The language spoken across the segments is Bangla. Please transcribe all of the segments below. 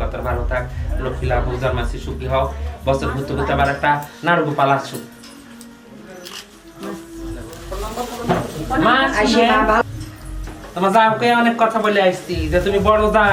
কত ভালো থাক, লক্ষ্মী লাভ হোক, জন্মাসি সুখী হও, বছর ঘুরতে ঘুরতে আবার একটা নাড়ু গোপাল আসুক। তোমার যা ওকে অনেক কথা বলে আসছি যে তুমি বড় যা।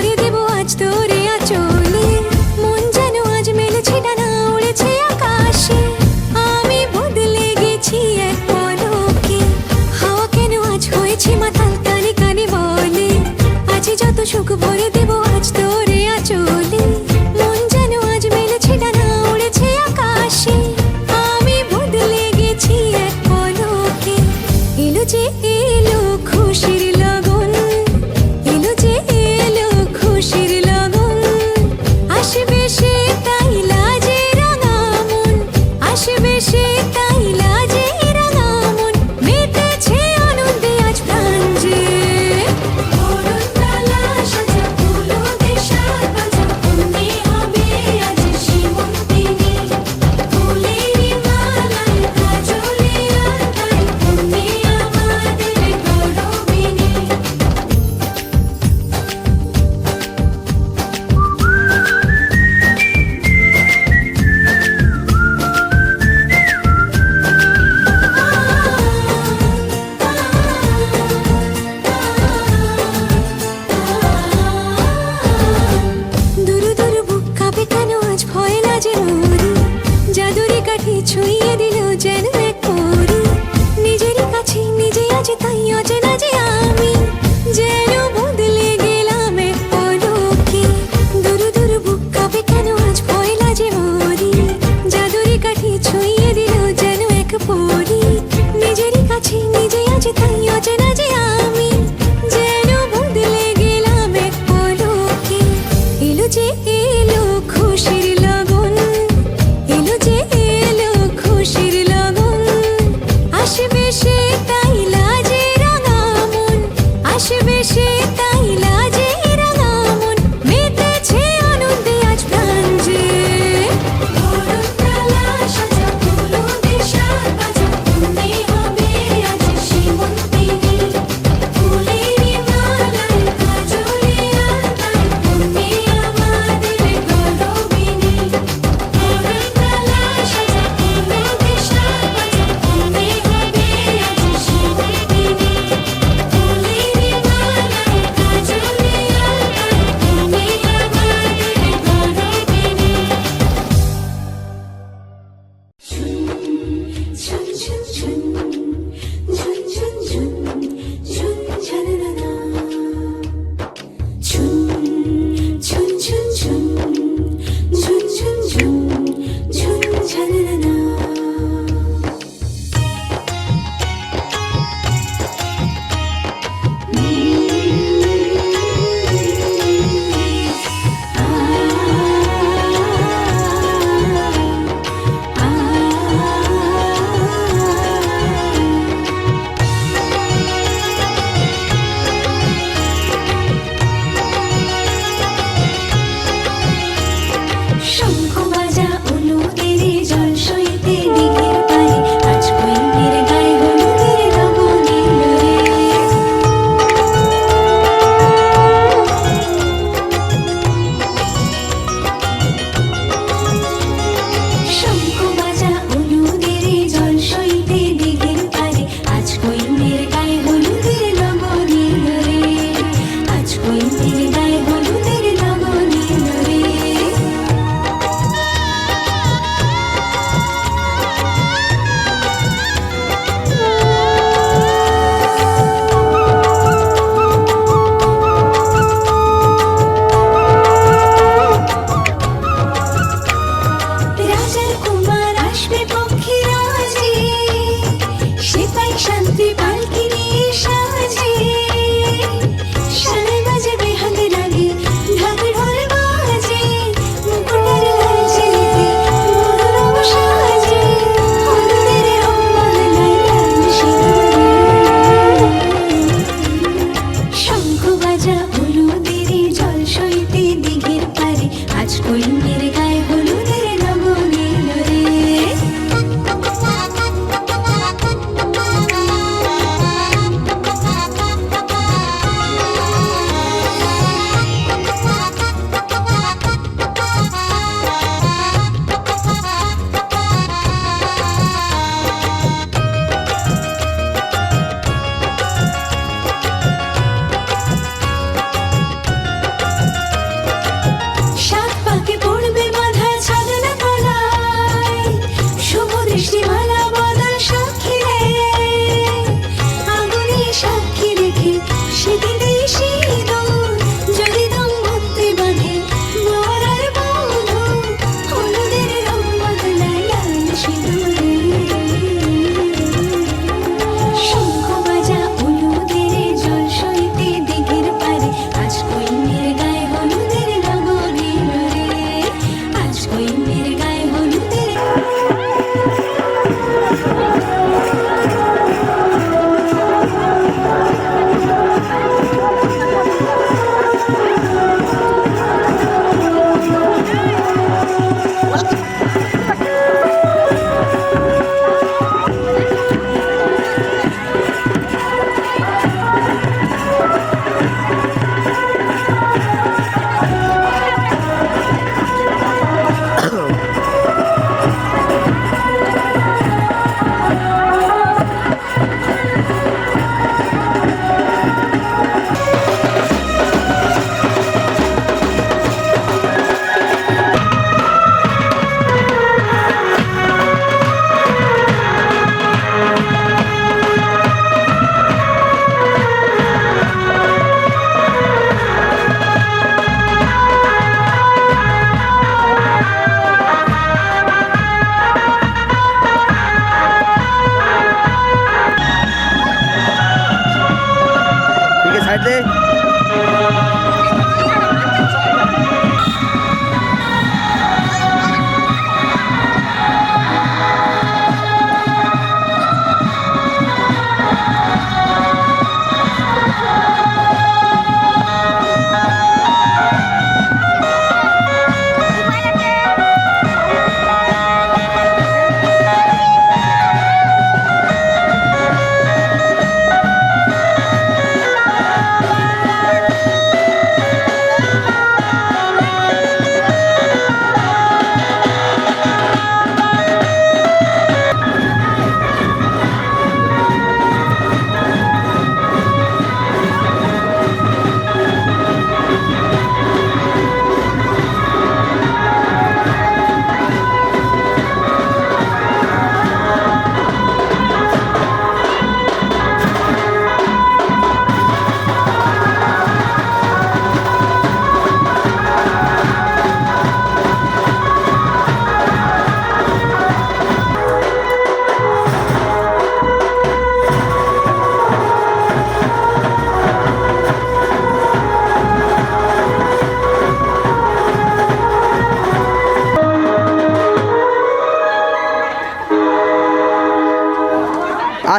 ভরে দেব আজ তোরে আঁচলে মন যেন আজ মেলেছে ডানা উড়েছে আকাশে আমি বদলে গেছি এক পলকে হাওয়া কেন আজ হয়েছে মাতাল কানে কানে বলে আজ যত সুখ ভরে দেব আজ তোরে আঁচলে মন যেন আজ মেলেছে ডানা উড়েছে আকাশে আমি বদলে গেছি এক পলকে এলো যে এলো খুশির লগন এলো যে এলো খুশির লগন আসবে সে তাই লাজে রাঙা মন আসবে সে তাই লাজে রাঙা মন মেতেছে আনন্দে আজ প্রাণ যে বরণডালা সাজা ফুলো দেশার বাজা অন্যে হবে আজ সীমন্তিনী ফুলের মালায় কাজলে আর তাই অন্যে আমাদের গৌরবিনী দুরু দুরু বুক কাঁপে কেন আজ ভয় লাজে মরি জাদুরি কাঠি ছুঁয়ে দিল যেন এক পরি নিজেরই কাছে নিজে আছে তাই অচেনা যে আমি যেন বদলে গেলাম এক পলকে দুরু দুরু বুক কাঁপে কেন আজ ভয় লাজে মরি জাদুরি কাঠি ছুঁয়ে দিল যেন এক পরি নিজেরই কাছে নিজে আছে তাই অচেনা যে আমি যেন বদলে গেলাম এক পলকে এলো যে এলো খুশির লগন এলো যে এলো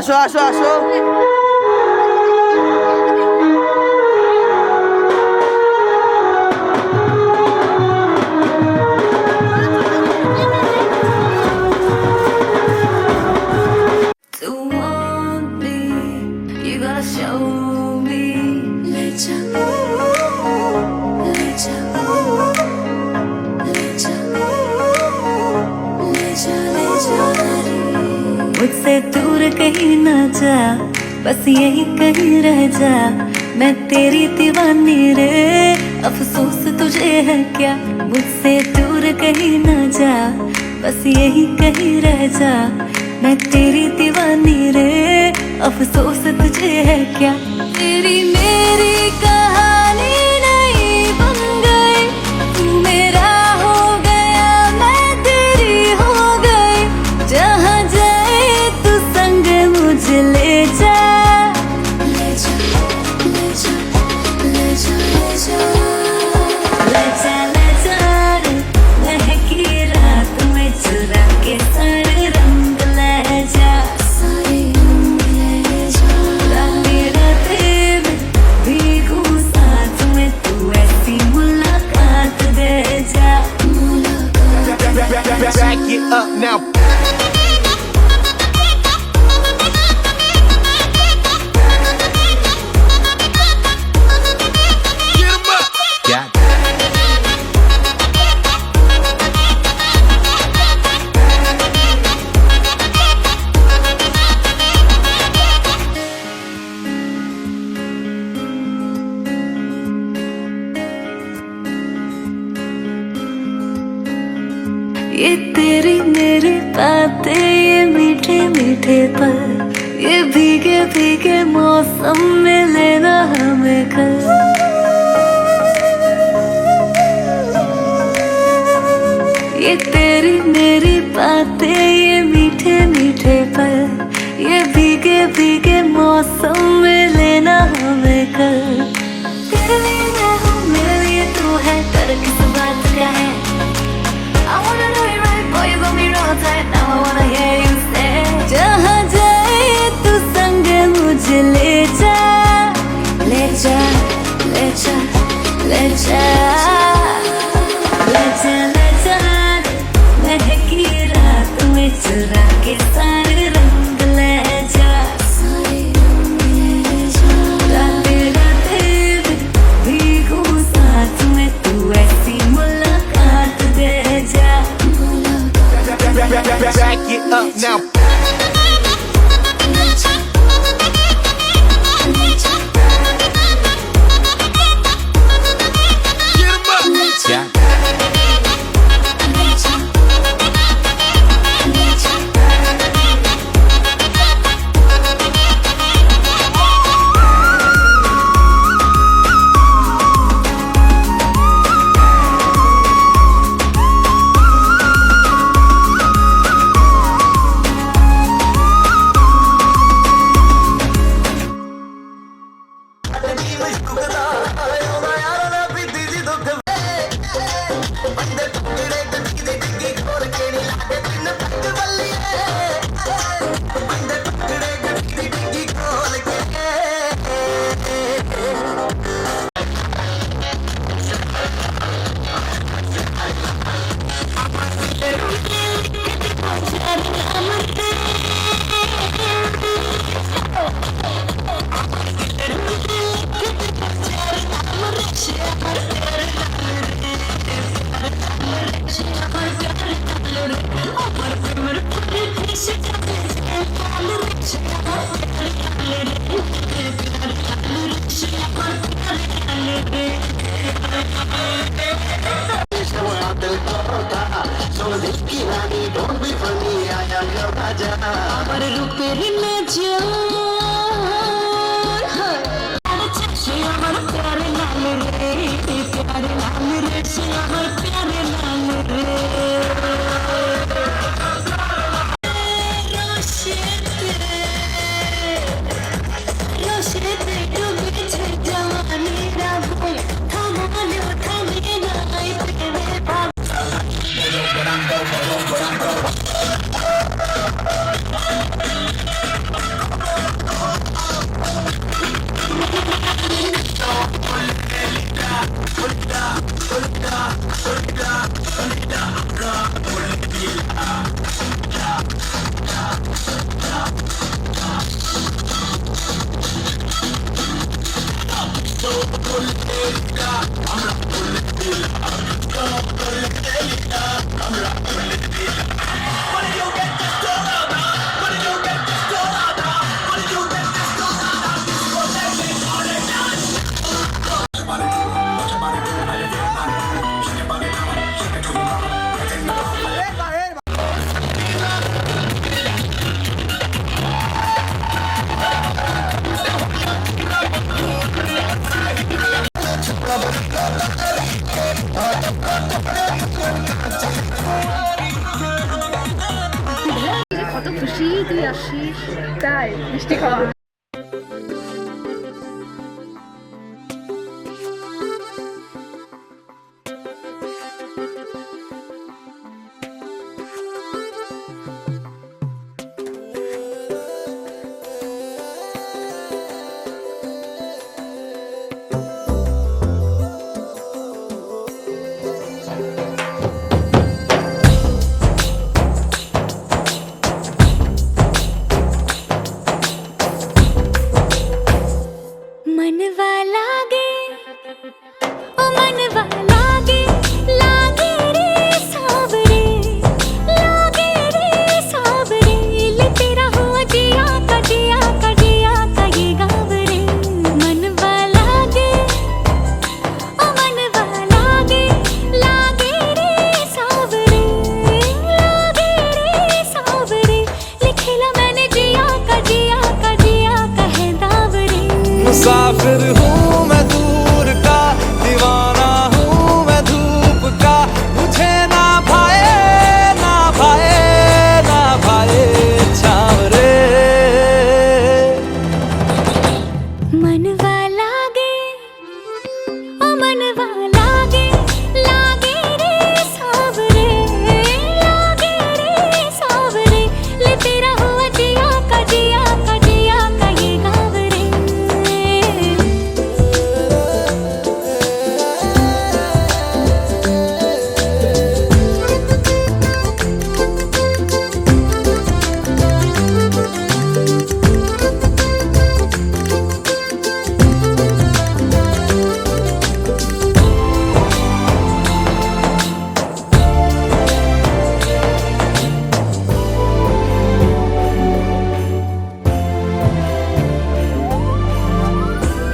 আসো আসো আসো To want me, you gotta show me. Lecha, lecha, lecha, lecha, lecha. मुझसे दूर कहीं ना जा, बस यही कहीं रह जा। मैं तेरी दीवानी रे, अफसोस तुझे है क्या। मुझसे दूर कहीं ना जा, बस यही कहीं रह जा। मैं तेरी दीवानी रे, अफसोस तुझे है क्या। तेरी मेरी कहानी नहीं बन गई, तू मेरा हो गया मैं तेरी हो गई। जहाँ जाए तू संग मुझे ले जा, ले जा, ले जा, ले जा, ले जा। ले जा ले जा रे, महकी रात में चुरा के सारे रंग ले जा। सारे रंग ले जा, रातें रातें में भीगू साथ में, तू ऐसी मुलाकात दे जा। Back it up now. Get 'em up. Got it. ये तेरी मेरी बातें, ये मीठे मीठे पल, ये भीगे भीगे मौसम में लेना हमें कल। ये तेरी मेरी बातें, ये मीठे मीठे पल, ये भीगे भीगे मौसम में लेना हमें कल। तेरे लिए मैं हूँ, मेरे लिए तू है, डर किस बात का है। I wanna know you right, boy, you got me wrong tight. Now I wanna hear you say, जहाँ जाए तू संग मुझे ले जा, ले जा, ले जा, ले जा, ले जा, ले जा। महकी रात में चुरा के सारे रंग ले जा, सारे रंग ले जा। रातें रातें में भीगू साथ में, तू ऐसी मुलाकात दे जा। Back it up now. Get 'em up. Got it. তাই মিষ্টি খাওয়া मनवा लागे ओ मनवा लागे लागे रे सावरे ले तेरा हुआ जिया का ये गाँव रे मनवा लागे ओ मनवा लागे रे सावरे लिखेला मैंने जिया का है दावरे मुसाफिर हूँ मैं दूर का, दीवाना हूँ मैं धूप का, मुझे ना भाए छाँव रे। मनवा लागे ओ मनवा लागे रे सावरे ले तेरा हुआ जिया का ये गाँव रे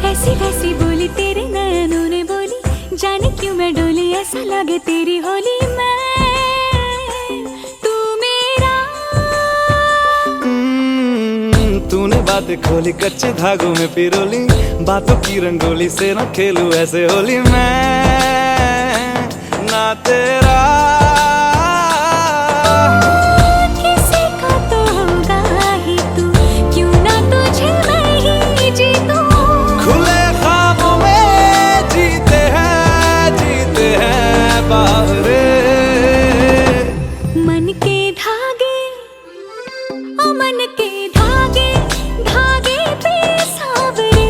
ऐसी वैसी बोली तेरे नयनों ने बोली, जाने क्यों मैं डोली, ऐसा लगे तेरी होली मैं तू मेरा। तूने बातें खोली कच्चे धागों में पिरोली, बातों की रंगोली से न खेलूं ऐसे होली मैं ना तेरा। किसी का तो होगा ही तू, क्यों ना तुझे मैं ही जीतूं। खुले ख्वाबों में जीते हैं बावरे। मन के धागे ओ मन के धागे पे सावरे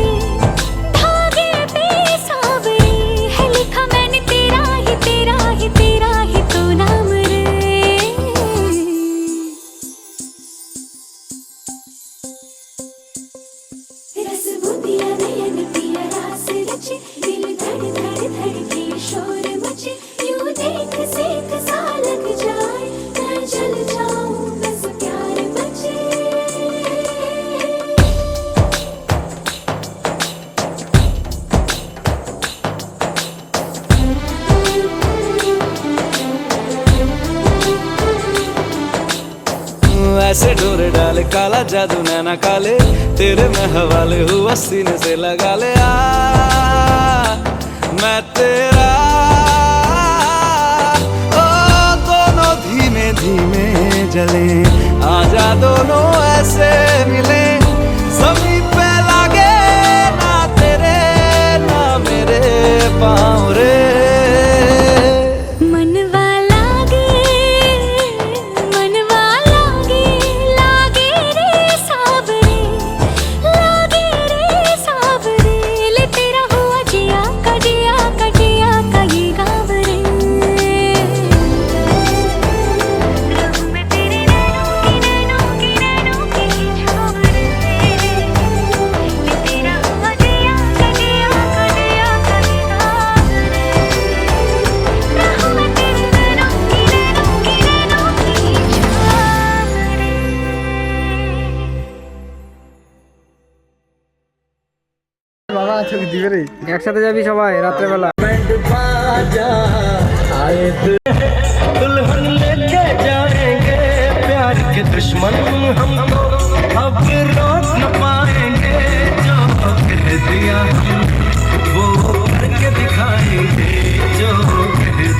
है लिखा मैंने तेरा ही तो नाम रे। रस बुदिया नयन पिया रास रचे, दिल धड़ के शोर मचे, यूं देख सेक सा लग जाए, मैं जल जाऊं बस प्यार बचे। ऐसे डोरे डाले काला जादू नैना काले, तेरे में हवाले हुआ सीने से लगा ले आ मैं तेरा। ओ दोनों धीमे धीमे जले, आजा दोनों ऐसे मिले, जमीन पे लागे ना तेरे ना मेरे पाँव रे। मनवा लागे रे सावरे ले तेरा हुआ जिया का ये गाँव रे। रहूं मैं तेरे नैनों की छाँव रे, ले तेरा हुआ जिया का ये गाँव रे। रहूं मैं तेरे नैनों की छाँव रे। বাবা ছবি দিবে রে, একসাথে যাবি সবাই রাত্রেবেলা। दुल्हन लेके जाएंगे प्यार के दुश्मन हम अब रोक न पाएंगे, जो कह दिया वो करके दिखाएंगे, जो कह दिया।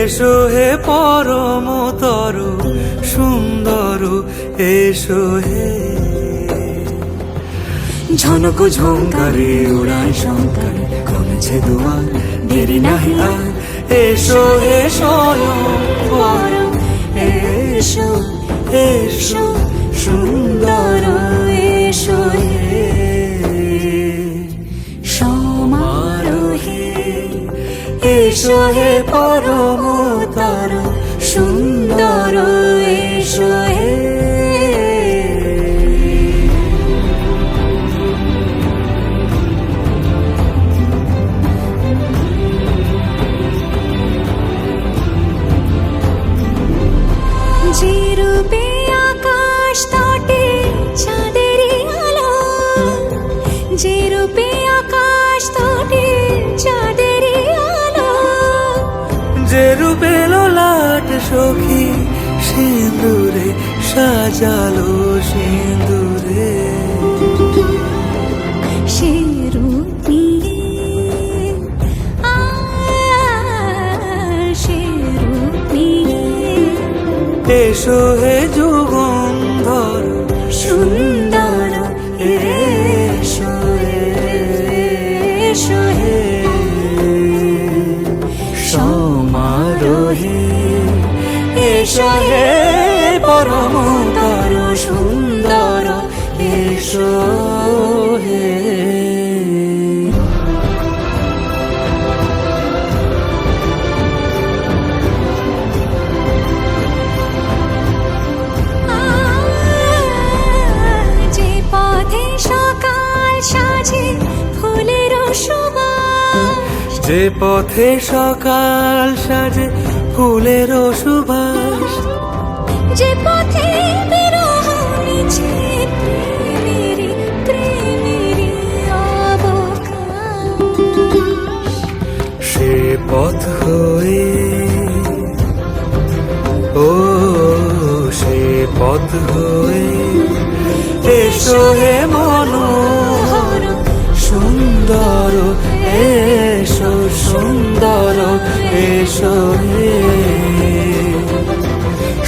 এসো হে পরমতর সুন্দর এসো হে ঝনক ঝঙ্কারে উড়ায় শঙ্কর কমেছে দুয়ার দেরি নাহি আর এসো হে স্বয়ং পরম এসো এসো সুন্দর এসো হে সমারোহে এসো হে পরমতর সুন্দর এসো হে যে রূপে আকাশ তটে চাঁদেরই আলো, যে রূপে আকাশ তটে চাঁদেরই আলো, যে রূপে লোলাট সখী সিঁদুরে সাজালো সিঁদুরে সে রূপ নিয়ে সে রূপ নিয়ে এসো হে যুগন্ধর সুন্দর এসো এসো হে সমারোহে এসো হে পরমতর সুন্দর এসো হে যে পথে সকাল সাজে ফুলের সুবাস, যে পথে সকাল সাজে ফুলের সুবাস যে পথে বিরহ মিছে প্রেমেরই প্রেমেরই অবকাশ, সে পথ হয়ে ও সে পথ হয়ে এসো হে মনোহর সুন্দর এসো সুন্দর এসো হে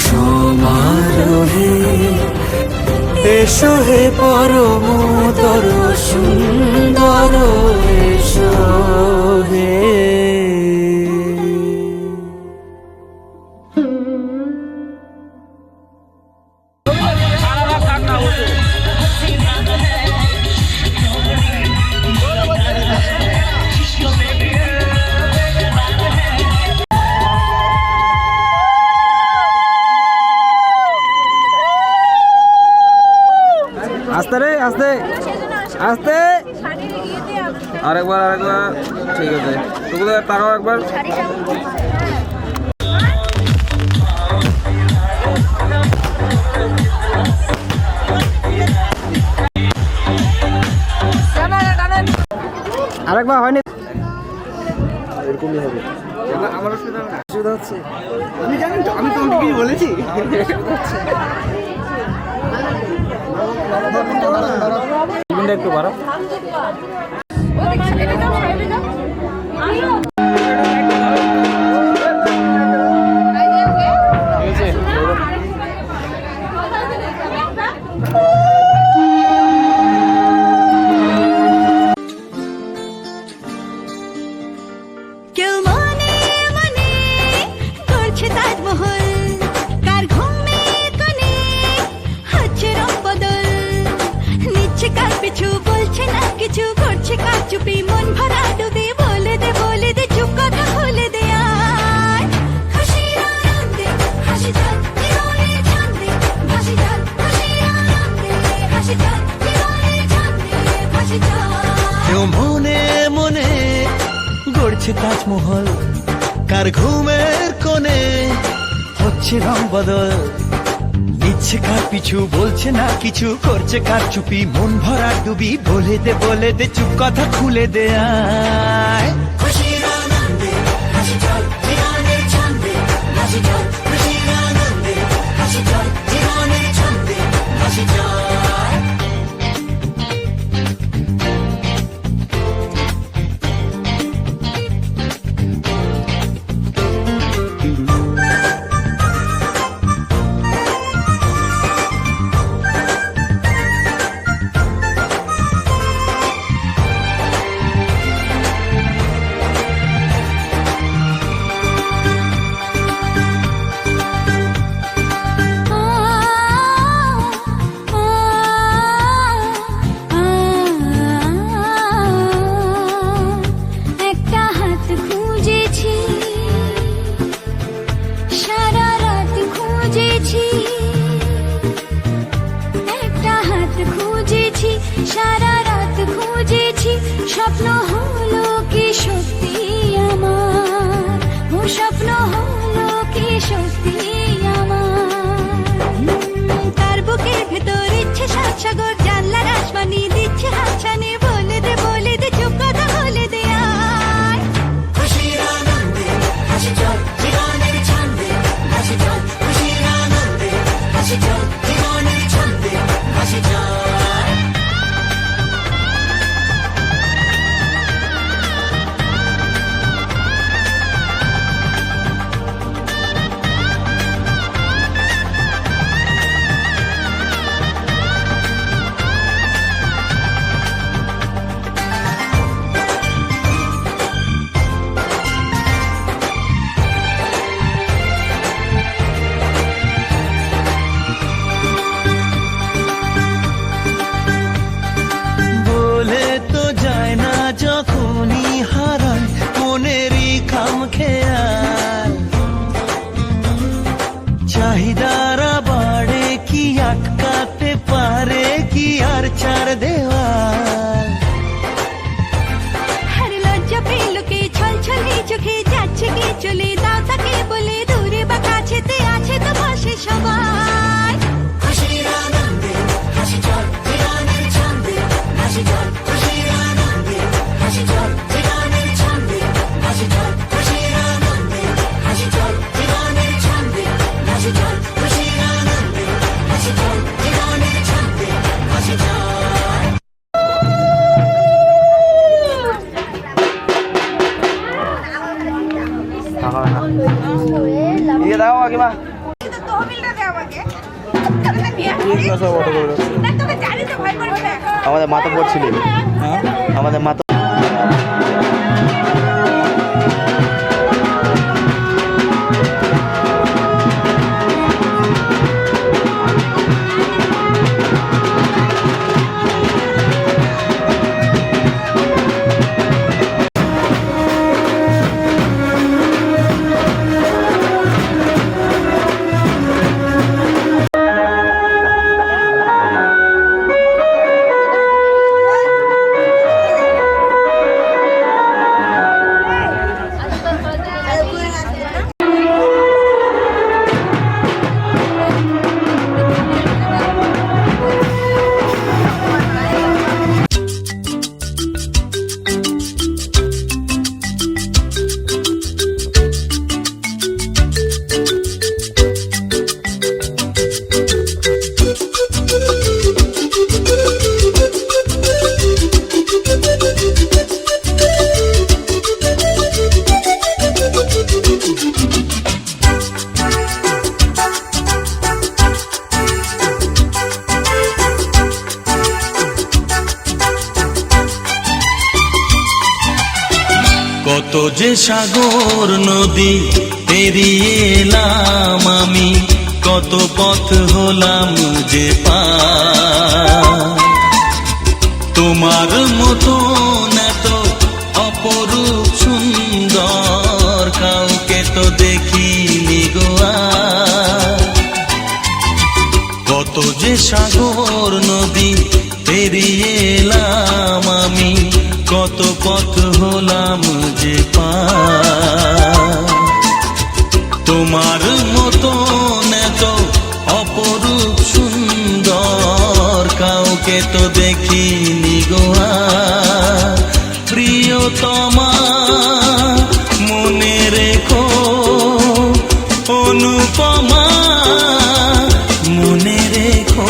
সমারোহে এসো হে পরমতর সুন্দর এসো হে আস্তে রে আস্তে আস্তে আরেকবার আরেকবার ঠিক আছে তোগুলো তাকাও একবার আরেকবার হয়নি এরকমই হবে আমার অসুবিধা হচ্ছে আমি জানি তো আমি তোমাকে কি বলেছি একটু বাড়াও কেউ মনে মনে করছে তাজমহল, কার ঘুমে কোণে হচ্ছে রং বদল, নিচ্ছে কার পিছু বলছে না কিছু, করছে কার চুপি মন ভরা ডুবে, বলে দে চুপ কথা খুলে দে আয় খুশির আনন্দে হাসি যাক জীবনের ছন্দে ভাসি যাক, খুশির আনন্দে হাসি যাক জীবনের ছন্দে ভাসি যাক। কেউ মনে মনে গড়ছে তাজমহল, কার ঘুমের কোণে হচ্ছে রং বদল, নিচ্ছে কার পিছু বলছে না কিছু, করছে কার চুপি মন ভরা ডুবি, বলে দে চুপ কথা খুলে দে আয় খুশির আনন্দে হাসি চল জীবনের ছন্দে হাসি চল, খুশির আনন্দে হাসি চল জীবনের ছন্দে হাসি চল। স্বপ্ন হলো কি সত্যি আমার, ও স্বপ্ন হলো কি সত্যি আমার। তার বুকের ভেতর ইচ্ছে সাত সাগর, জানলার আসমানি দিচ্ছে হাতছানি, বলে দে চুপ কথা বলে দে আয়। খুশির আনন্দে হাসি চল জীবনের ছন্দে, হাসি চল খুশির আনন্দে হাসি চল জীবনের ছন্দে, হাসি চল। বলে তো যায় না যখনই হারায় মনেরই খাম খেয়াল, চাহিদারা বাড়ে কি আটকাতে পারে কি আর চার দেওয়াল। আর লজ্জা পেল কে ছল ছলে চোখে যাচ্ছে কে চলে, দাও তাকে বলে দূরে বা কাছেতে আছে তো পাশে সবাই। খুশির আনন্দে হাসি চল জীবনের ছন্দে, হাসি চল খুশির আনন্দে হাসি চল জীবনের ছন্দে, হাসি চল খুশির আনন্দে হাসি চল জীবনের ছন্দে, হাসি চল খুশির আনন্দে হাসি চল জীবনের ছন্দে, হাসি চল। দিয়ে দাও আগে মা। আমাদের মাথা পড়ছিল, আমাদের মাথা কত যে সাগর নদী পেরিয়ে এলাম আমি, কত পথ হলাম যে পার। তোমার মতো এত অপরূপ সুন্দর কাউকে তো দেখিনি গো আর। কত যে সাগর নদী পেরিয়ে এলাম আমি, কত পথ হলাম যে পার। তোমার মতো এত অপরূপ সুন্দর কাউকে তো দেখিনি গো আর। প্রিয়তমা মনে রেখো, অনুপমা মনে রেখো।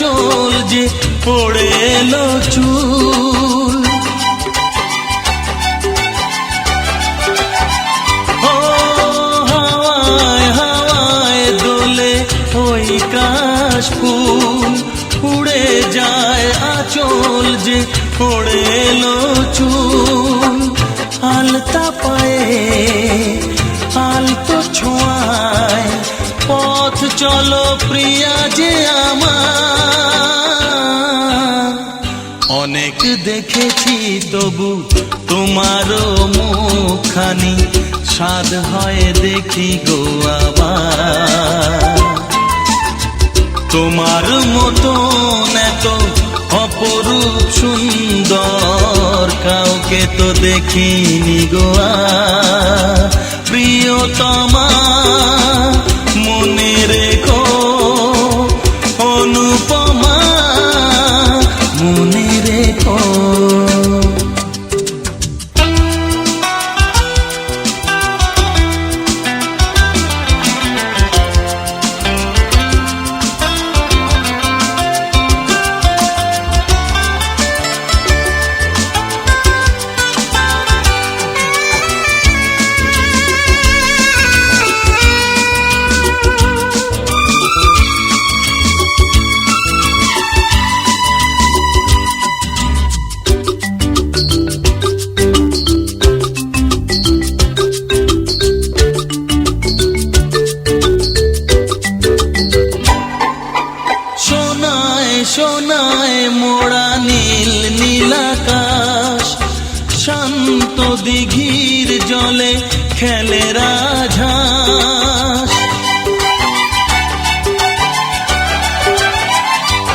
আঁচল যে পড়ে এলো চুল ও হাওয়ায় হাওয়ায় দোলে ওই কাশফুল উড়ে যায় আঁচল যে পড়ে এলো চুল আলতা পায়ে আলতো ছোঁয়ায় পথ চলো প্রিয়া যে আমার অনেক দেখেছি তবু তোমারও মুখখানি স্বাদ হয় দেখি গো আবার তোমার মতন এত অপরূপ সুন্দর কাউকে তো দেখিনি গোয়া প্রিয়তমা মনে রেখো অনুপমা মনে রেখো সোনায় মোড়া নীল নীলাকাশ শান্ত দিঘির জলে খেলে রাজহাঁস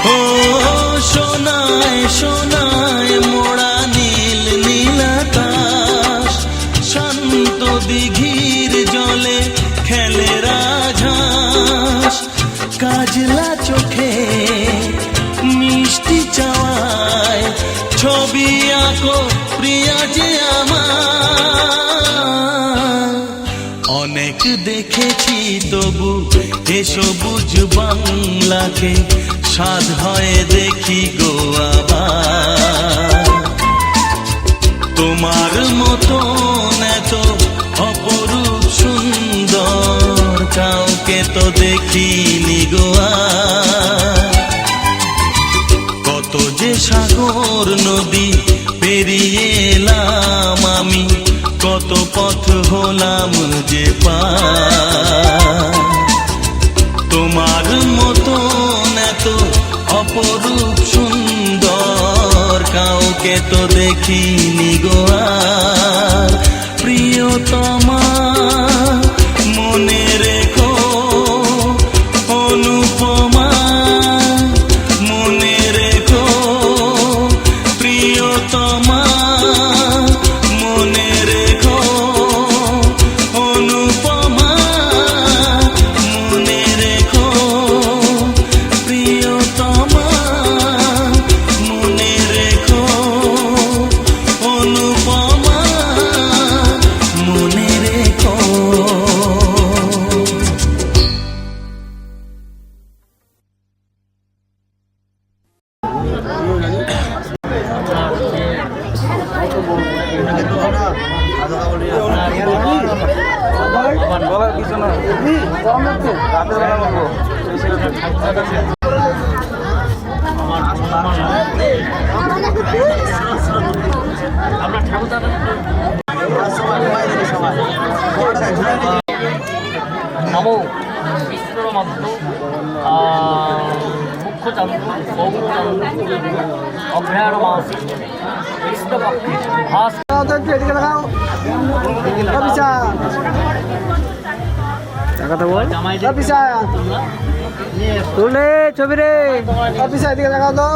ও সোনায় সোনায় মোড়া নীল নীলাকাশ শান্ত দিঘির জলে খেলে রাজহাঁস কাজলা চোখে মিষ্টি চাওয়ায় ছবি আঁকো প্রিয়া যে আমার অনেক দেখেছি তবু এ সবুজ বাংলাকে স্বাদ হয় দেখি গো আবার তোমার মতন এত অপরূপ সুন্দর কাউকে তো দেখিনি গো কত যে সাগর নদী পেরিয়ে এলাম আমি কত পথ হলাম যে পার তোমার মতন এত অপরূপ সুন্দর কাউকে তো দেখিনি গো আর প্রিয়তমা মনে রেখো অনুপমা মনে রেখো প্রিয়তমা মনে রেখো অনুপমা মনে রেখো প্রিয়তমা মনে রেখো অনুপমা মনে রেখো নমো বিষ্ণুর মধ্য মুখ্যচন্দ্র গৌরচন্দ্র অগ্রহায়ণ মাস কৃষ্ণপক্ষে ভাস তুলে ছবি রে অফিসে এদিকে দেখাও তো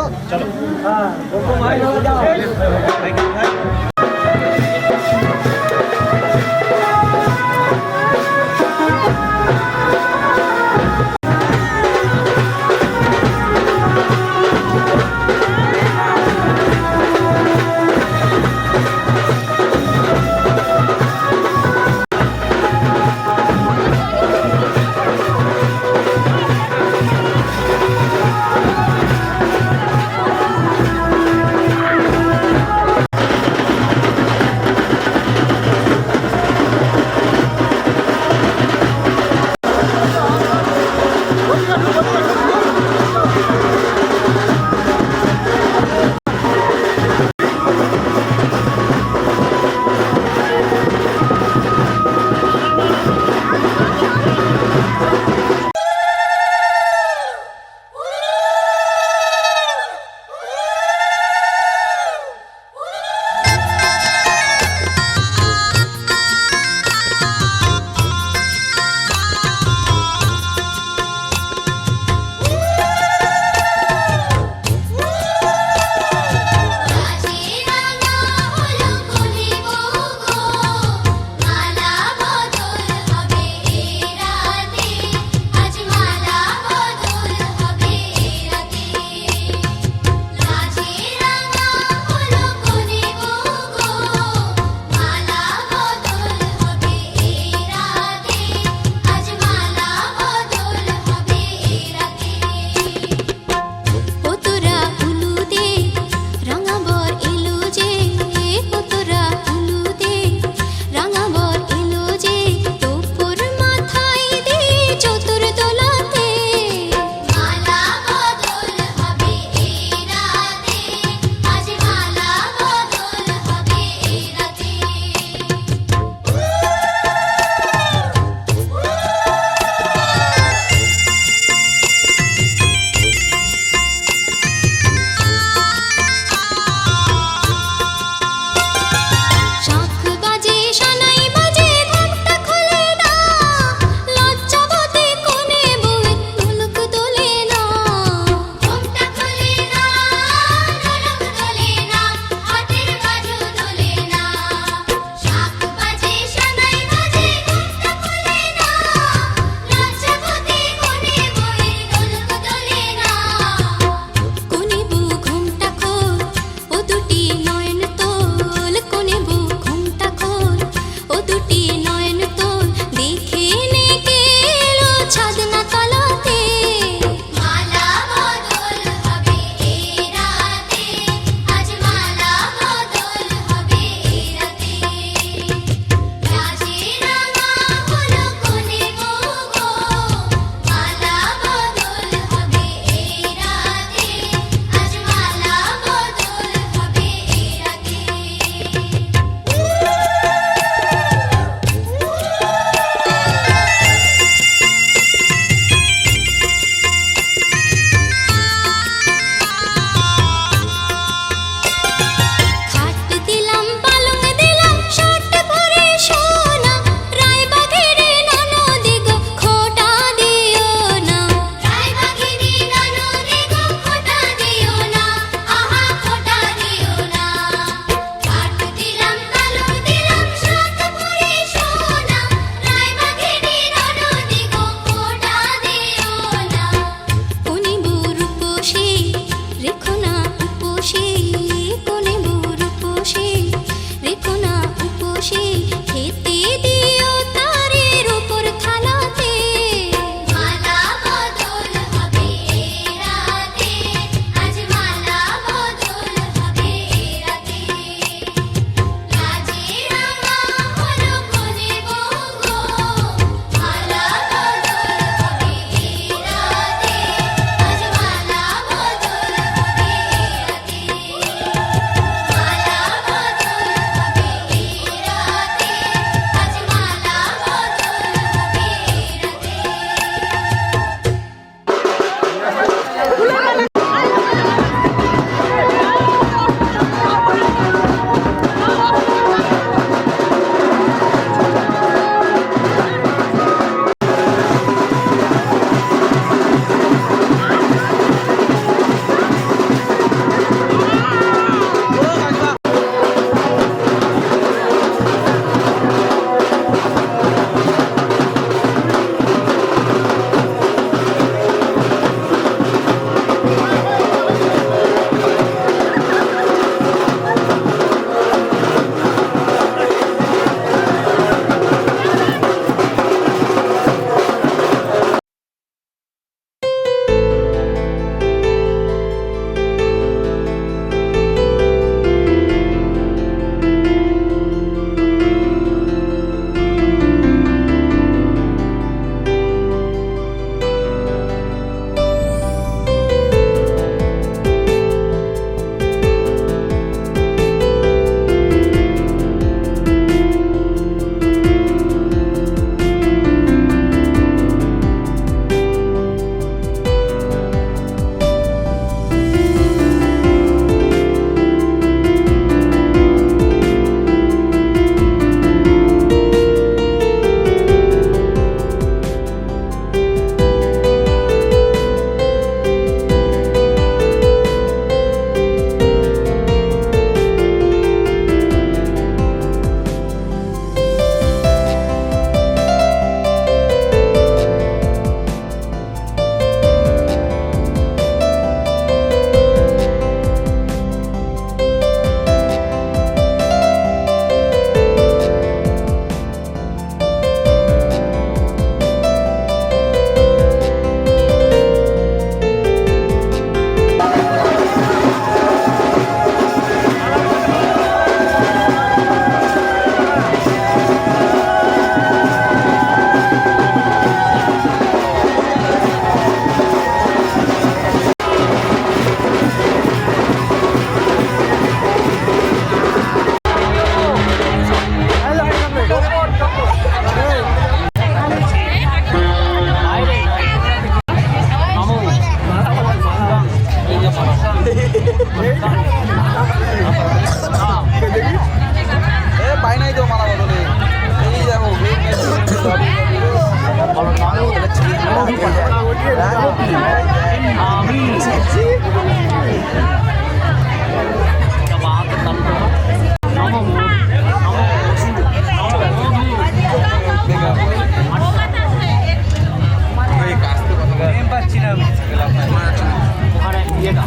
ওখানে ইয়েটা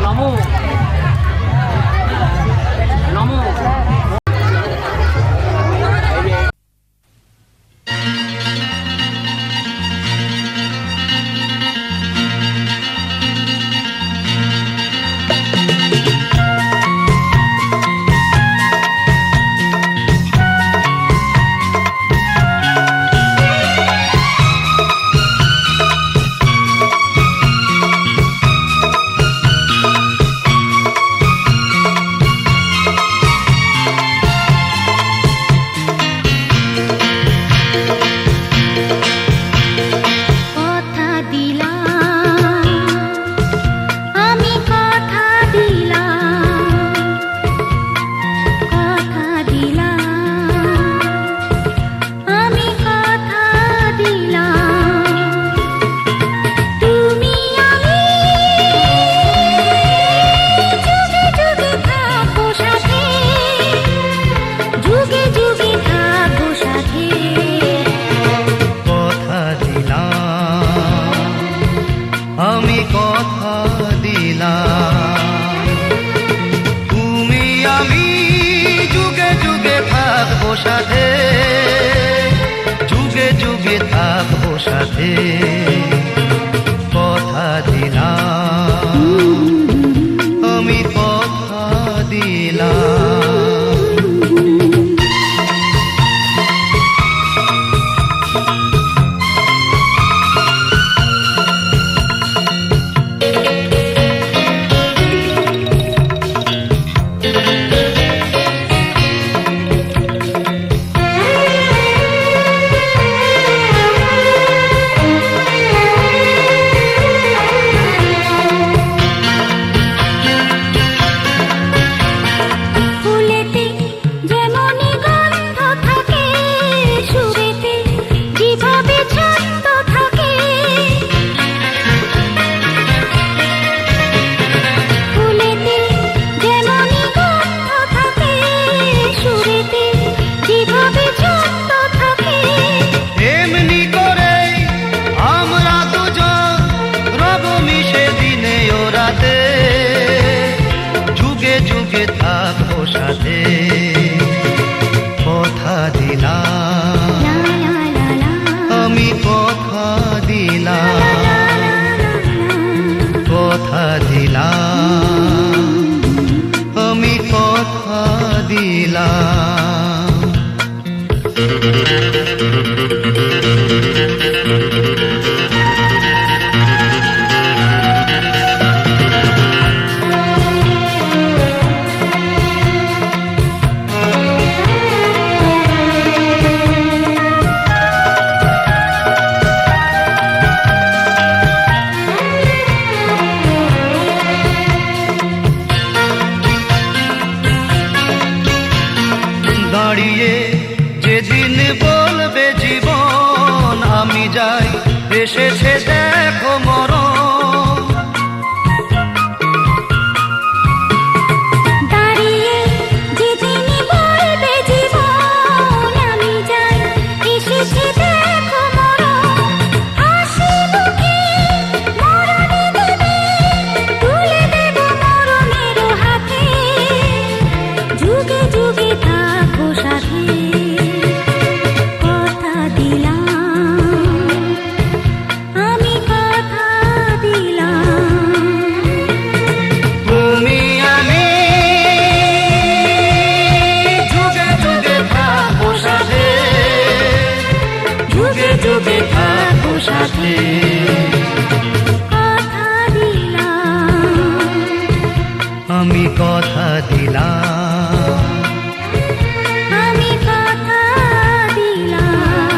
নমো নমো কথা দিলাম আমি কথা দিলাম কথা দিলাম আমি কথা দিলাম তুমি আমি যুগে যুগে থাকবো সাথে যুগে যুগে থাকবো সাথে কথা দিলাম আমি কথা দিলাম তুমি আমি যুগে যুগে থাকবো সাথে যুগে যুগে থাকবো সাথে কথা দিলাম আমি কথা দিলাম ফুলেতে যেমনই গন্ধ থাকে সুরেতে যেভাবে ছন্দ থাকে ফুলেতে যেমনই গন্ধ থাকে সুরেতে যেভাবে ছন্দ থাকে এমনি করে আমরা দুজন রব মিশে দিনে ও রাতে যুগে যুগে থাকবো সাথে কথা দিলাম লা লা লা লা আমি কথা দিলাম কথা দিলাম আমি কথা দিলাম দাঁড়িয়ে যেদিন বলবে জীবন আমি যাই এসেছে দেখো মরণ দাঁড়িয়ে যেদিনই বলবে জীবন আমি যাই এসেছে দেখো মরণ হাসি মুখে মরণে দেবে তুলে দেব মরণের হাতে যুগে যুগে থাকবো সাথে কথা দিলাম আমি কথা দিলাম তুমি আমি যুগে যুগে থাকবো সাথে যুগে যুগে থাকবো সাথে কথা দিলাম আমি কথা দিলাম আমি কথা দিলাম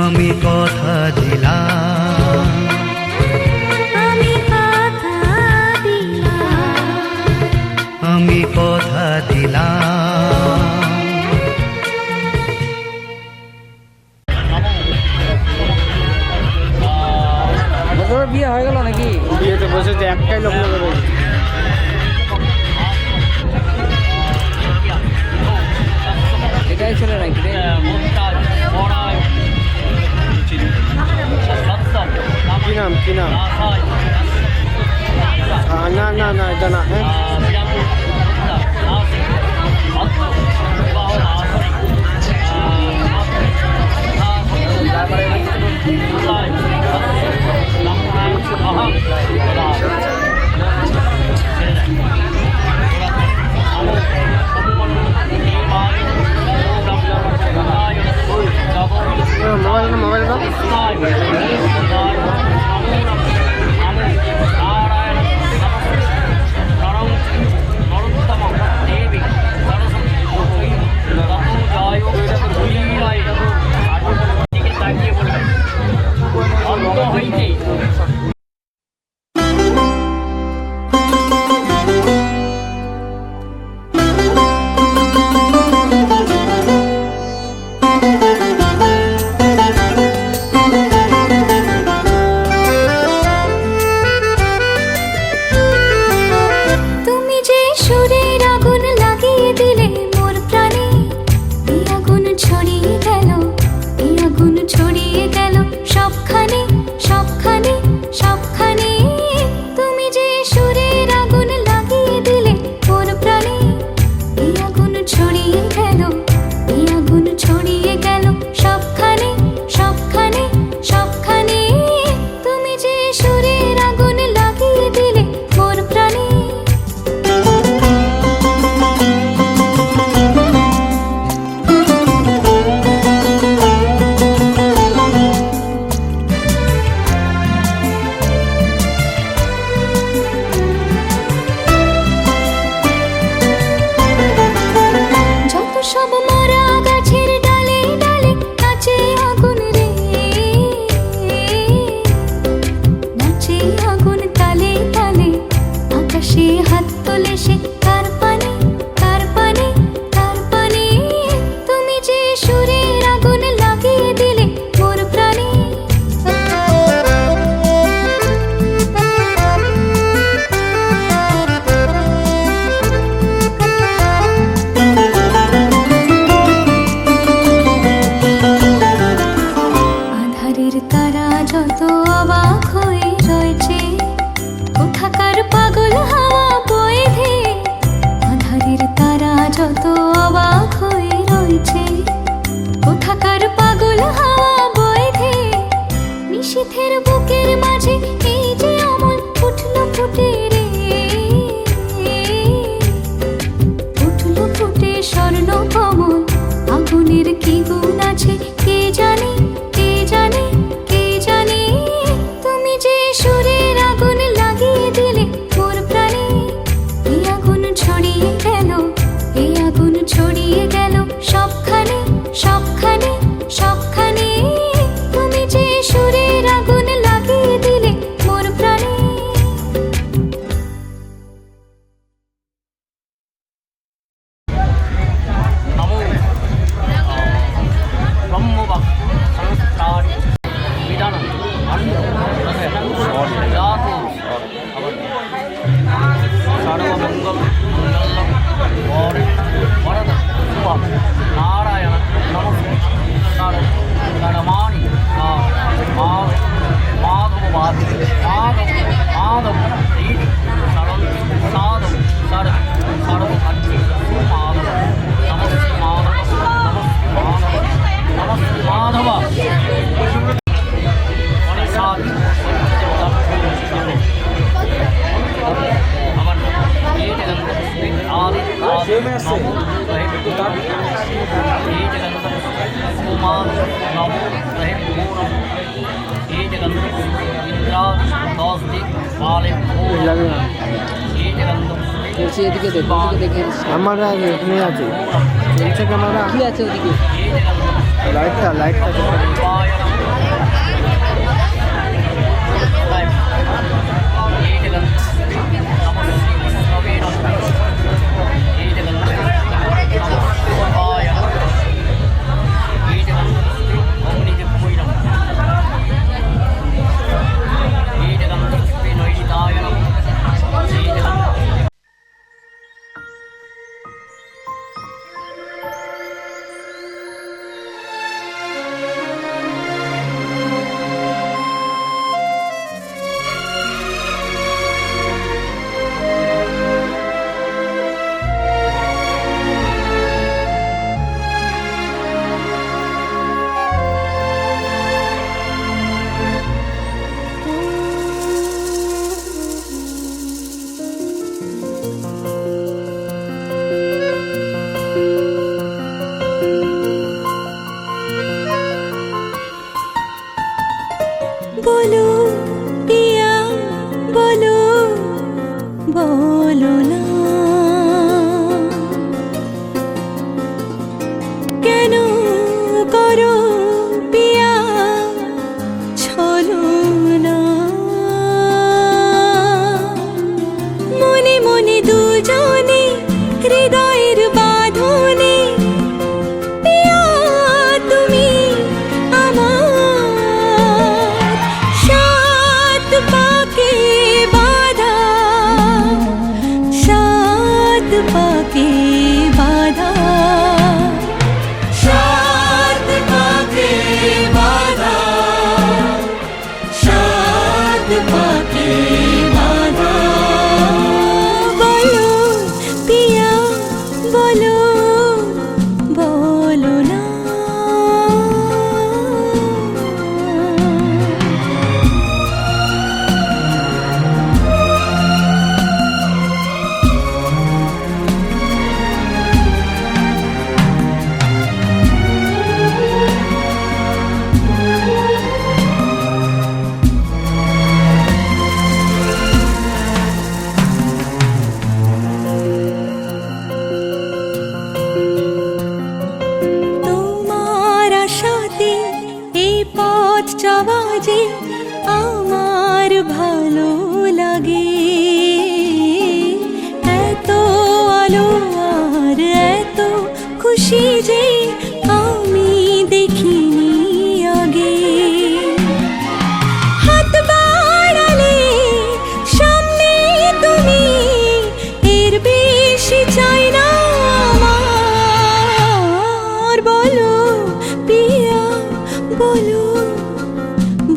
আমি কথা দিলাম আমি কথা দিলাম আমি কথা দিলাম বিয়ে হয়ে গেল নাকি? বিয়েতে বসেছে একটাই লোক নেবে রয়েছে। এটাই ছেলে নাকি রে? নাম কি নাম না না না এটা না হ্যাঁ মোবাইল তুমি যে সুরের আগুন লাগিয়ে দিলে মোর প্রাণে এই আগুন ছড়িয়ে গেল এই আগুন ছড়িয়ে গেল সবখানে সবখানে সবখানে তুমি যে সুরের আগুন লাগিয়ে দিলে মোর প্রাণে এই আগুন ছড়িয়ে গেল এই আগুন ছড়িয়ে গেল সবখানে সবখানে সবখানে তুমি যে সুরের আগুন লাগিয়ে দিলে মোর প্রাণে যত সব মরা গাছের ডালে ডালে নাচে আগুন রে নাচে আগুন তালে তালে আকাশে হাত তোলে সে কার পানে কার পানে কার পানে তুমি যে সুরের আগুন লাগিয়ে দিলে মোর প্রাণে আধারের তারা যত অবাক হয়ে রয়েছে কোথাকার পাগল হাওয়া বয়ে ধে আধারের তারা যত অবাক হয়ে রয়েছে কোথাকার পাগল হাওয়া বয়ে ধে নিশীথের বুকের মাঝে এই যে অমল উঠলো ফুটে রে উঠলো ফুটে স্বর্ণ কমল আগুনের কি গুণ আছে কে জানে কে জানে কে জানে তুমি যে সুরের আগুন লাগিয়ে দিলে মোর প্রাণে এই আগুন ছড়িয়ে গেল এই আগুন ছড়িয়ে গেল সবখানে সবখানে সবখানে তুমি যে সুরের আগুন লাগিয়ে দিলে মোর প্রাণে নমো ব্রহ্মবাক সংস্কারি বিধান জাতু সর্বমঙ্গল মঙ্গলম বরদ শুভ নারায়ণ নমস্কার গণমানি মাধব মাধব মাধব সরল সাধব সর্ব সর্বভক্তি মাধব নমস্তে মাধব নমস্তে মাধব বলছি এদিকে দেখ ওদিকে দেখে আমার এখানে আছে চলছে ক্যামেরা কি আছে ওদিকে লাইটটা বলো না কেন করো পিয়া ছলো না মনে মনে দুজনে হৃদয়ের বাঁধনে পিয়া তুমি আমার সাত পাকে বাঁধা সাত পাকে বাঁধা সাত পাকে বাঁধা সাত পাকে বাঁধা বলো পিয়া বলো বলো না তোমার আশাতে এই পথ যাওয়া যে আমার ভালো লাগে এত আলো আর এত খুশি যে আমি দেখিনি আগে হাত বাড়ালে সামনে তুমি এর বেশি চাই না আমার বলো পিয়া বলো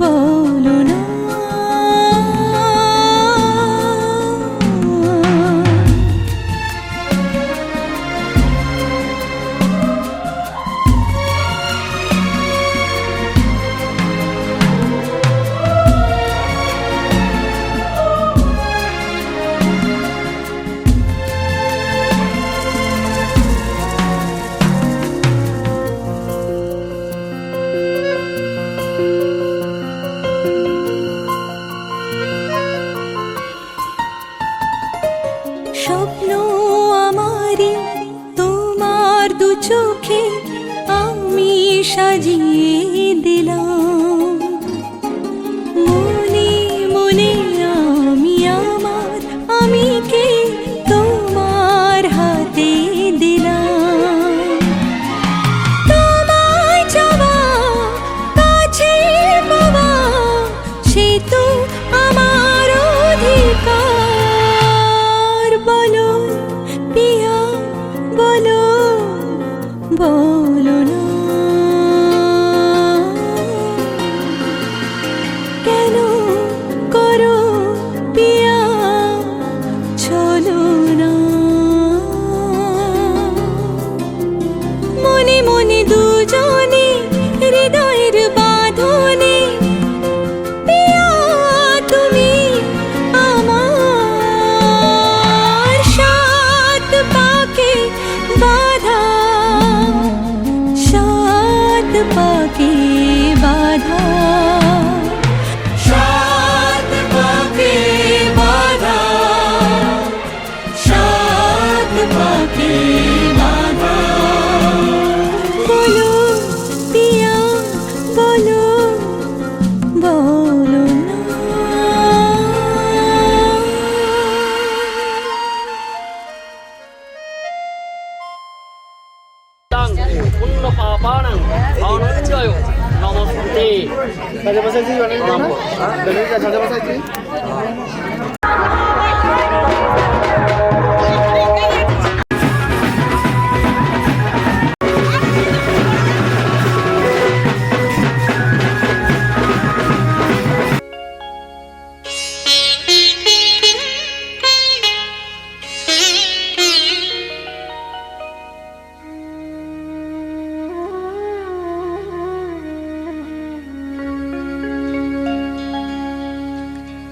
বলো না স্বপ্ন আমারি তোমার দু চোখে আমি সাজিয়ে দিলাম মনে মনে আমি আমার আমিকে তোমার হাতে দিলাম তোমায় চাওয়া কাছে পাওয়া সে তো আমার অধিকার বলো পিয়া বলো বলো না কেন করো পিয়া ছলো না মনে মনে দুজনে হৃদয়ের বাঁধনে পিয়া তুমি আমার সাত পাকে বাঁধা সাত পাকে বাঁধা সাত পাকে বাঁধা সাত পাকে বাঁধা বলো পিয়া বলো বলো না তাং পুণ্য পাপানাং ধনঞ্জয় নমস্তে সাজা বসাইছি অনেক সাজা বসাইছি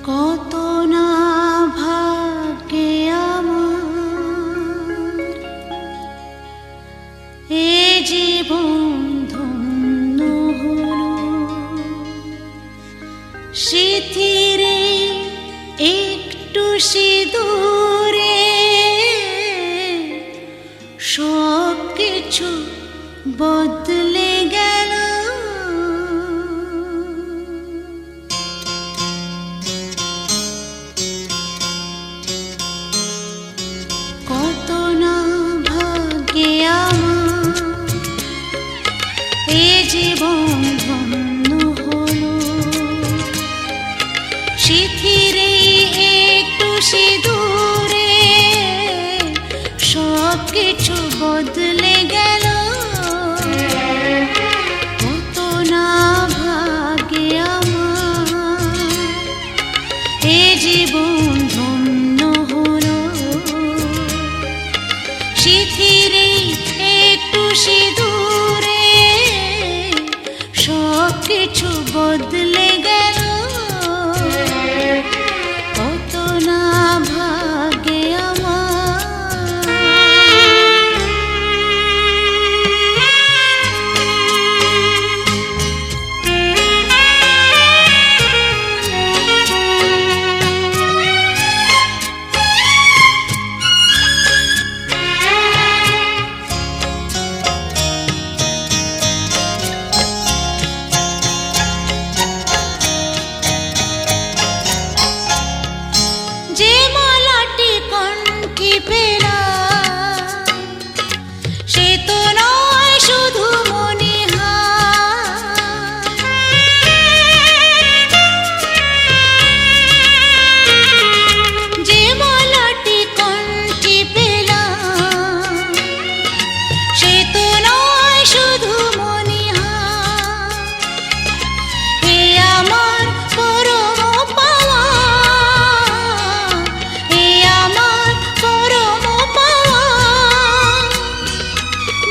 কত না বদলে গেল। কত না ভাগ্যে আমার এ জীবন ধন্য হলো, শিথিরে একটু সিঁদুরে সব কিছু বদলে গেল। কত না ভাগ্যে আমার এ জীবন ধন্য হলো, শিথিরে একটু সিঁদুরে সব কিছু বদলে গেল। কত না ভাগ্যে আমার। যে মালাটি কণ্ঠে পেলাম সে তো নয় শুধু মণিহার। যে মালাটি কণ্ঠে পেলাম সে তো নয় শুধু মণিহার। হে আমার পরম পাওয়া, হে আমার পরম পাওয়া,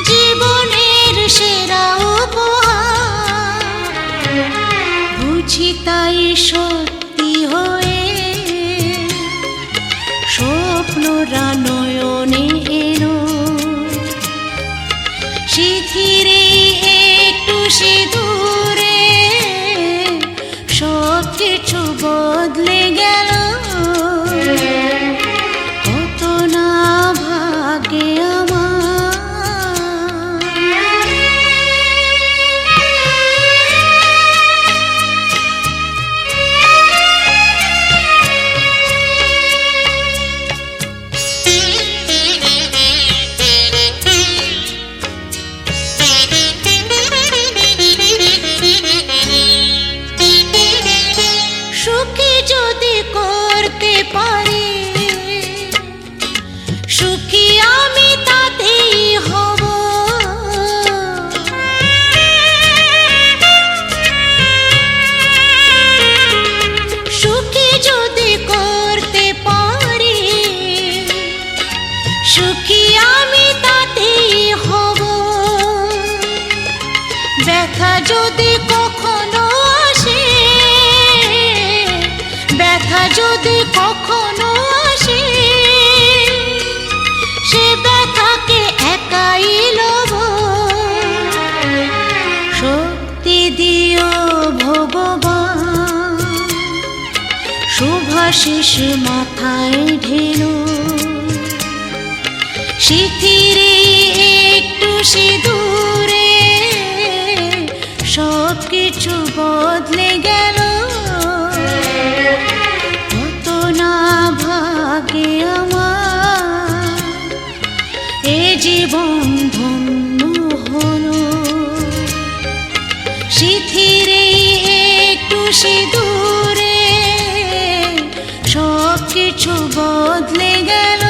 জীবনের সেরা উপহার। বুঝি তাই সত্যি হয়ে স্বপ্নরা নয়নে এলো, শিথিরে একটু সিঁদুরে সব কিছু বদলে গেল। কত না ভাগ্যে আমার। সুখী যদি করতে পারি, সুখী আমি তাতেই হব। সুখী যদি করতে পারি, সুখী আমি তাতেই হব। ব্যথা যদি কখনো আসে, ব্যথা যদি কখনো আসে, সে ব্যথাকে একাই লব। শক্তি দিও ভগবান, শুভাশিস মাথায় ঢেলো, শিথিরে একটু সিঁদুরে সব কিছু বদলে গেল। কত না ভাগ্যে আমার এ জীবন ধন্য হলো, শিথিরে একটু সিঁদুরে সব কিছু বদলে গেল।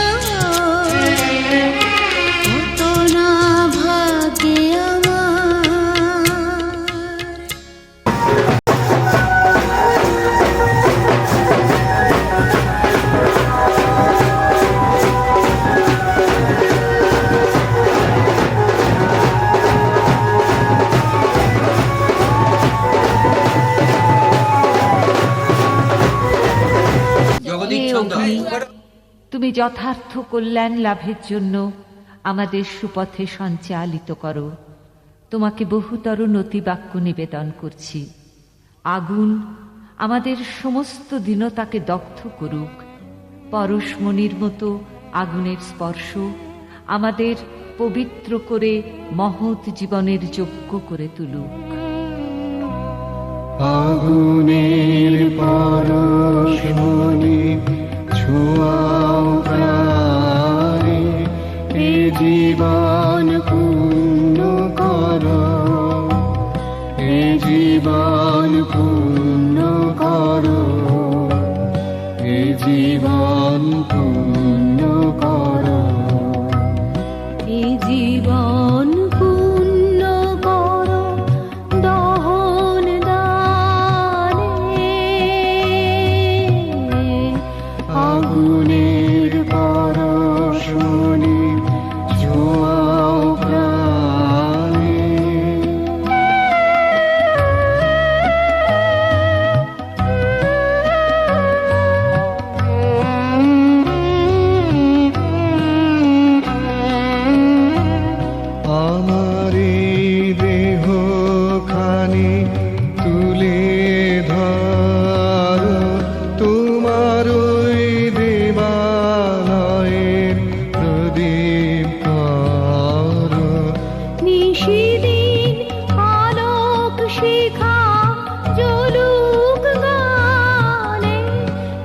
কত না ভাগ্যে আমার। তুমি যথার্থ কল্যাণ লাভের জন্য আমাদের সুপথে সঞ্চালিত করো। তোমাকে বহুতর নতিবাক্য নিবেদন করছি। আগুন আমাদের সমস্ত দীনতাকে দগ্ধ করুক। পরশমণির মতো আগুনের স্পর্শ আমাদের পবিত্র করে মহৎ জীবনের যোগ্য করে তুলুক। আগুনের পরশমণি ছোঁয়াও প্রাণে, এ জীবন পূর্ণ করো, এ জীবন পূর্ণ করো, এ জীবন পূর্ণ করো, এ জীবন পূর্ণ করো দহন দানে, আগুনের পরশমণি ছোঁয়াও প্রাণে। আমার এই দেহ খানি তুলে ধরো, তোমার ওই দেবালয়ের প্রদীপ করো। নিশিদিন আলোক শিখা জ্বলুক গানে,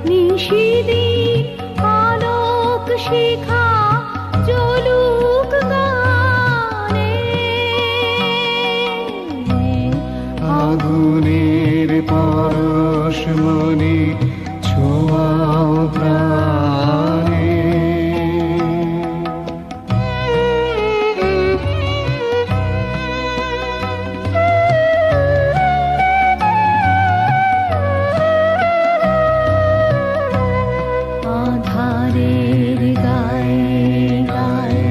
নিশিদিন আলোক শিখা জ্বলুক গানে, আগুনের পরশমণি ছোঁয়াও প্রাণে। আধারের গায়ে গায়ে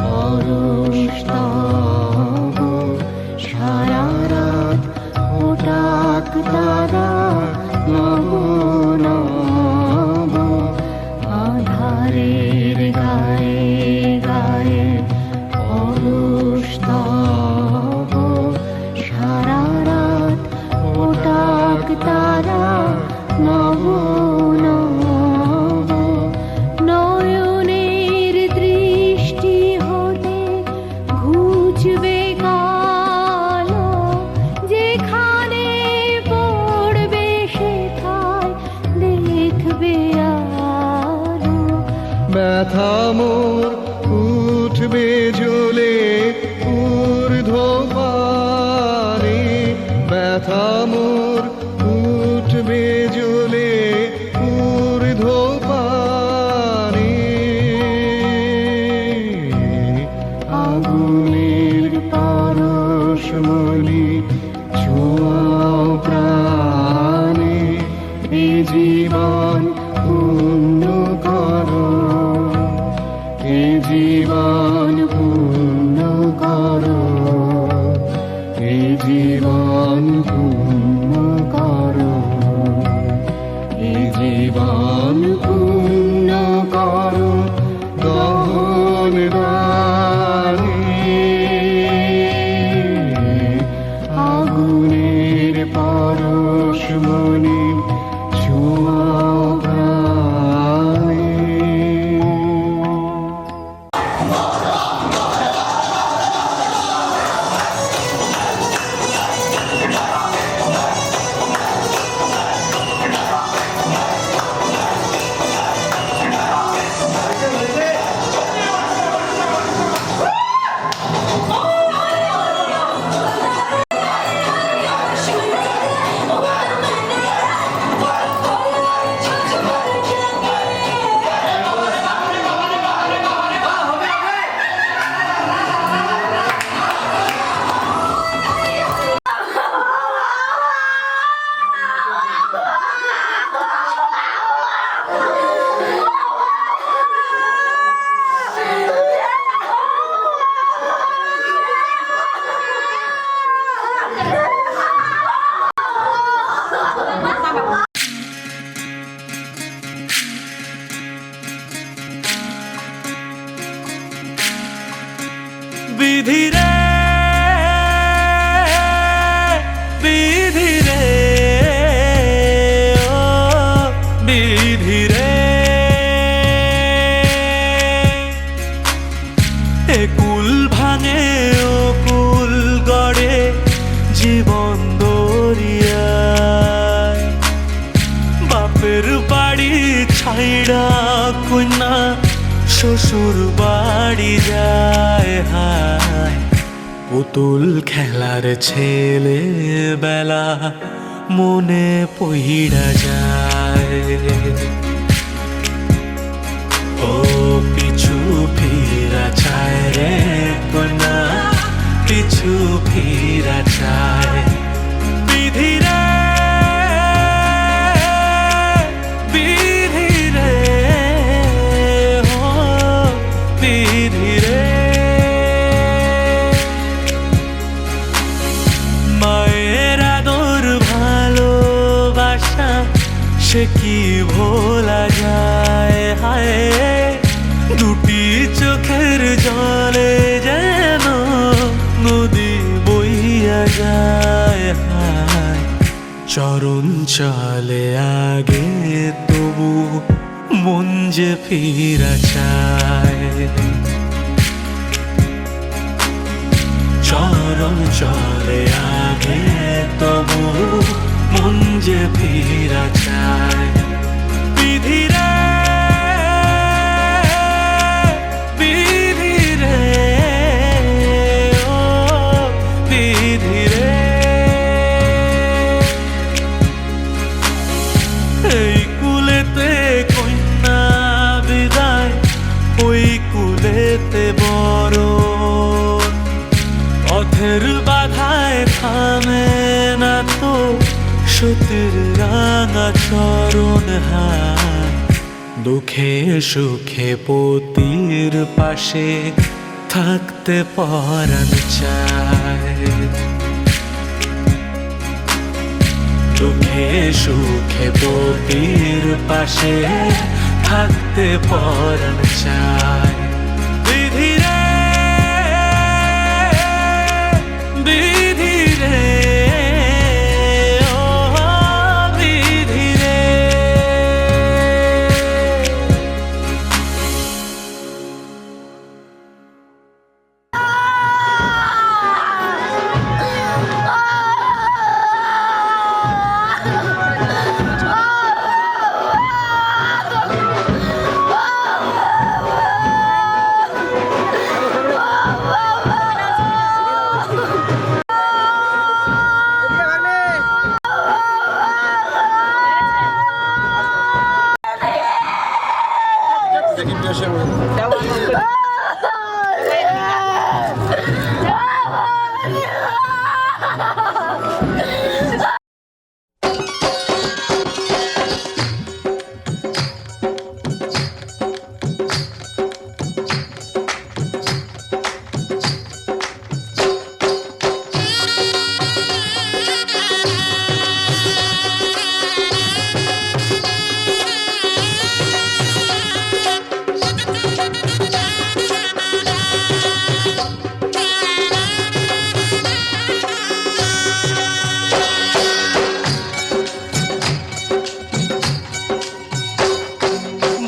পরশ তব, সারা রাত ওটাক তারা নব নব। আধারের গায়ে গায়ে পরশ তব, সারা রাত ওটাক তারা নব নব। নয়নের দৃষ্টি হতে ঘুচবে কালো, যেখানে পড়বে সেথায় দেখবে আলো। ব্যথা মোর উঠবে জ্বলে ঊর্ধ্বপানে, ব্যথা মোর উঠবে জ্বলে ঊর্ধ্বপানে। আগুনের পরশমণি ছোঁয়াও প্রাণে, এ জীবন পূর্ণ করো, এ জীবন পূর্ণ করো, এ জীবন পূর্ণ করো, এ জীবন পূর্ণ করো দহন দানে। আগুনের পরশমণি ছোঁয়াও প্রাণে। বিধি রে বিধি রে ও বিধি রে পইড়া কন্যা শ্বশুর বাড়ি যায় হায় পুতুল খেলার ছেলে বেলা মনে পইড়া যায় ও পিছু ফিরা চায় রে কন্যা পিছু ফিরা চায় বিধি রে বিধি রে ও বিধি রে মায়ের আদর ভালোবাসা সে কি ভোলা যায় হায় দুটি চোখের জলে যেন নদী বইয়া যায় হায় চরণ চলে আগে তবু মন যে ফিরা চায় চরণ চলে আগে তবু মন যে ফিরা চায় বিধি রে বিধি রে ও বিধি রে এই কুলেতে কন্যা বিদায় ওই কুলেতে বড় পথের বাধায় থামে না তো সতীর রাঙা চরণ হায় দুঃখে সুখে পতির পাশে থাকতে পরাণ চায় দুঃখে সুখে পতির পাশে থাকতে পরাণ চায় বিধি রে বিধি রে ও বিধি রে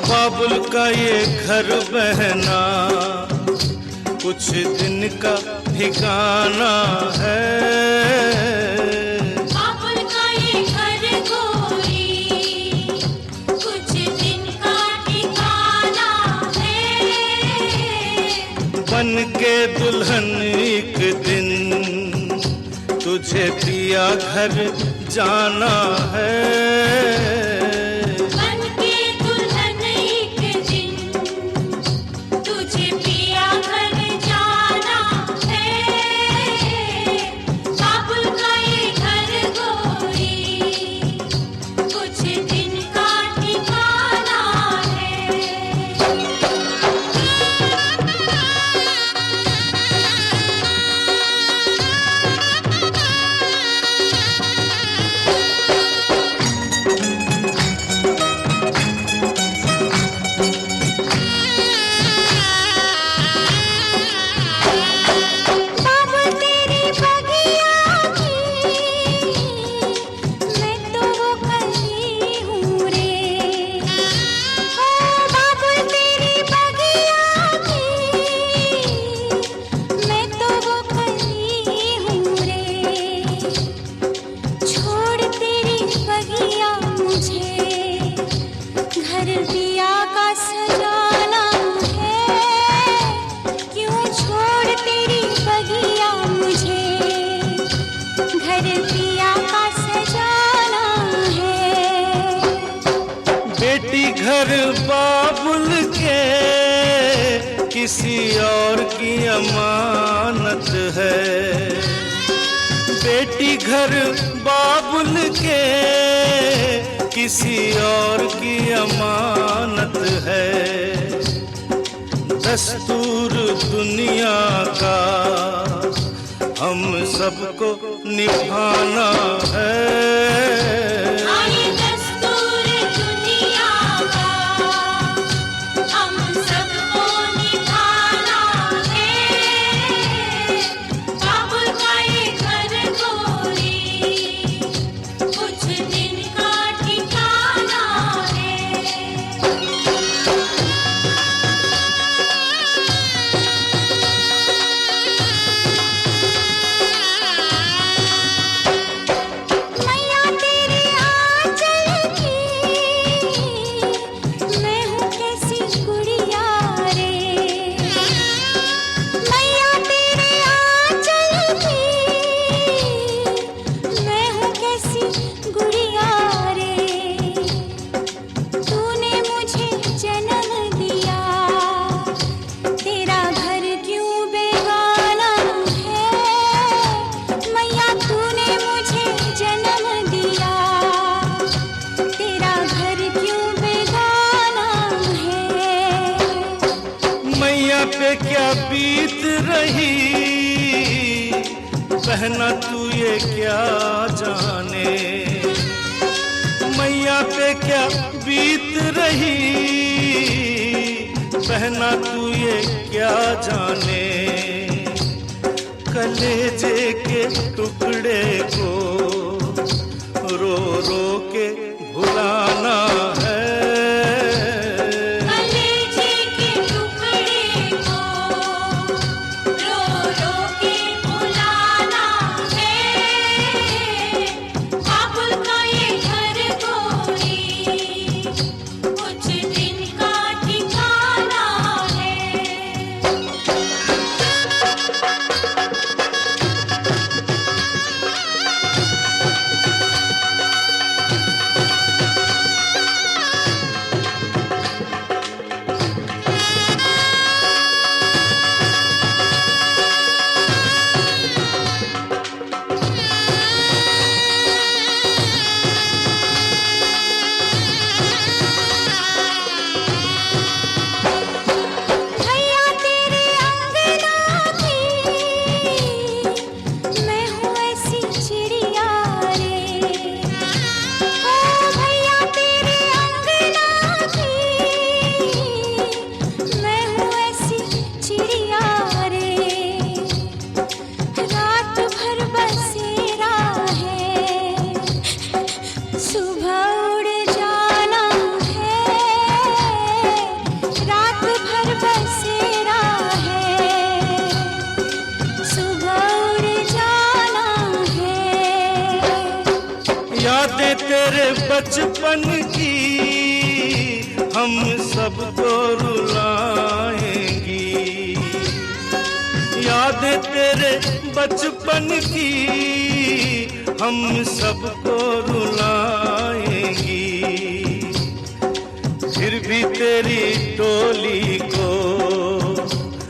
बाबुल का ये घर बहना कुछ दिन का ठिकाना है बाबुल का ये घर गोरी कुछ दिन का ठिकाना है बन के दुल्हन एक दिन तुझे पिया घर जाना है घर दिया बेटी घर बाबुल के किसी और की अमानत है। बेटी घर बाबुल के किसी और की अमानत है। दस्तूर दुनिया का हम सबको निभाना है। क्या बीत रही बहना तू ये क्या जाने। मैया पे क्या बीत रही बहना तू ये क्या जाने। कलेजे के टुकड़े को रो रो के भुलाना है। यादें तेरे बचपन की हम सबको रुलाएंगी। यादें तेरे बचपन की हम सबको रुलाएंगी। फिर भी तेरी टोली को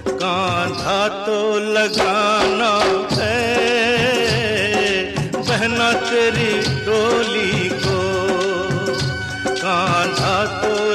कांधा तो लगाना है। बहना तेरी टोली को कांधा तो